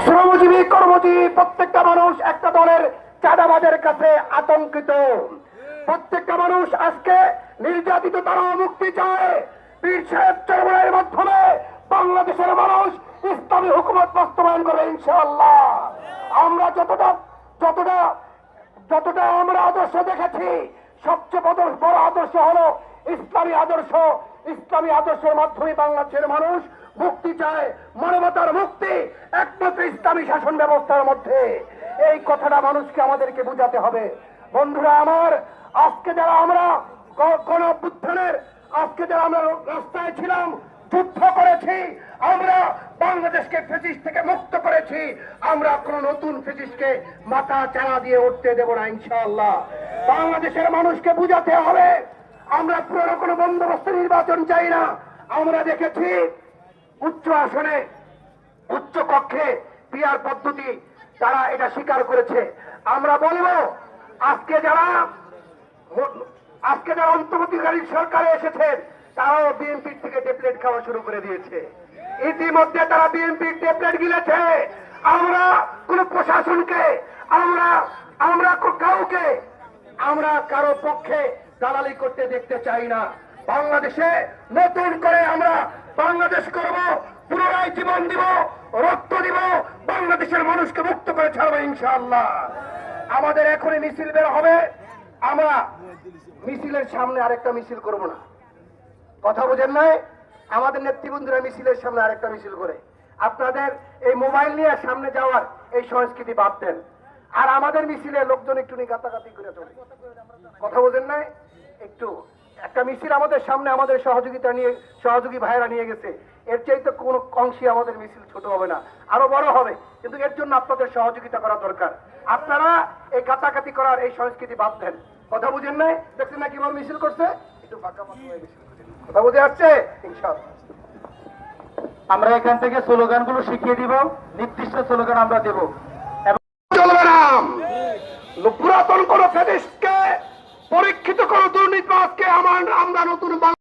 শ্রমজীবী কর্মজীবী প্রত্যেকটা মানুষ একটা দলের চাঁদাবাজের কাছে আতঙ্কিত। প্রত্যেকটা মানুষ আজকে নির্যাতিত তারা মুক্তি চায়। পীর সাহেব চরমনের মাধ্যমে বাংলাদেশের মানুষ ইসলামী হুকুমত বাস্তবায়ন করবে ইনশাআল্লাহ। আমরা যতটা যতটা আমরা আদর্শ দেখেছি, সবচেয়ে বড় আদর্শ হলো ইসলামী আদর্শ। ইসলামী আদর্শের মাধ্যমে বাংলাদেশের মানুষ মুক্তি চায়, মানবতার মুক্তি একমাত্র ইসলামী শাসন ব্যবস্থার মধ্যে। এই কথাটা মানুষকে আমাদেরকে বুঝাতে হবে। বন্ধুরা আমার, আজকে যারা আমরা গণ অভ্যুত্থানের আজকে যারা আমরা রাস্তায় ছিলাম, যুদ্ধ করেছি, আমরা বাংলাদেশকে ফ্যাসিস্ট থেকে মুক্ত করেছি, আমরা কোন নতুন ফ্যাসিস্টকে মাথা চাড়া দিয়ে উঠতে দেব না ইনশাআল্লাহ। বাংলাদেশের মানুষকে বুঝাতে হবে আমরা পুরনো কোনো বন্দোবস্ত নির্বাচন চাই না। আমরা দেখেছি উচ্চ আসনে উচ্চ কক্ষে পিআর পদ্ধতি, তারা এটা স্বীকার করেছে। আমরা বলবো আজকে যারা অন্তর্বর্তীকালীন সরকারে এসেছেন, তারাও বিএনপির থেকে ট্যাবলেট খাওয়া শুরু করে দিয়েছে। ইতিমধ্যে তারা বিএনপির ট্যাবলেট গিলেছে। আমরা কোন প্রশাসনকে আমরা কাউকে আমরা কারো পক্ষে দালালি করতে দেখতে চাই না। বাংলাদেশে নতুন করে আমরা বাংলাদেশ করব, পুনরায় জীবন দিব, রক্ত দিব, বাংলাদেশের মানুষকে মুক্ত করে ছাড়বো ইনশাআল্লাহ। আমাদের এখনই মিছিল বের হবে। আমরা মিছিলের সামনে আরেকটা মিছিল করব না, কথা বোঝেন নাই? আমাদের নেতৃবৃন্দরা মিছিলের সামনে আরেকটা মিছিল করে আপনাদের এই মোবাইল নিয়ে সামনে যাওয়ার এই সংস্কৃতি বাদ দেন। আর আমাদের মিছিলে লোকজন একটু গাতাগাতি করে চলে, কথা বোঝেন নাই? একটু একটা মিছিল আমাদের সামনে আমাদের সহযোগী ভাইয়েরা নিয়ে গেছে, এর চাইতে কোন অংশে আমাদের মিছিল ছোট হবে না, আরো বড় হবে। কিন্তু এর জন্য আপনাদের সহযোগিতা করা দরকার। আপনারা এই গাতাগাতি করার এই সংস্কৃতি বাদ দেন, কথা বুঝেন নাই? দেখছেন না কিভাবে মিছিল করছে, একটু ফাঁকা মাধ্যমে মিছিল করছে, কথা বুঝে আসছে ইনশাআল্লাহ। আমরা এখান থেকে স্লোগানগুলো শিখিয়ে দিব, নির্দিষ্ট স্লোগান আমরা দেব। চলবে না পুরাতন কোন ফ্যাসিস্টকে, পরীক্ষিত কোন দুর্নীতিবাজকে আমরা নতুন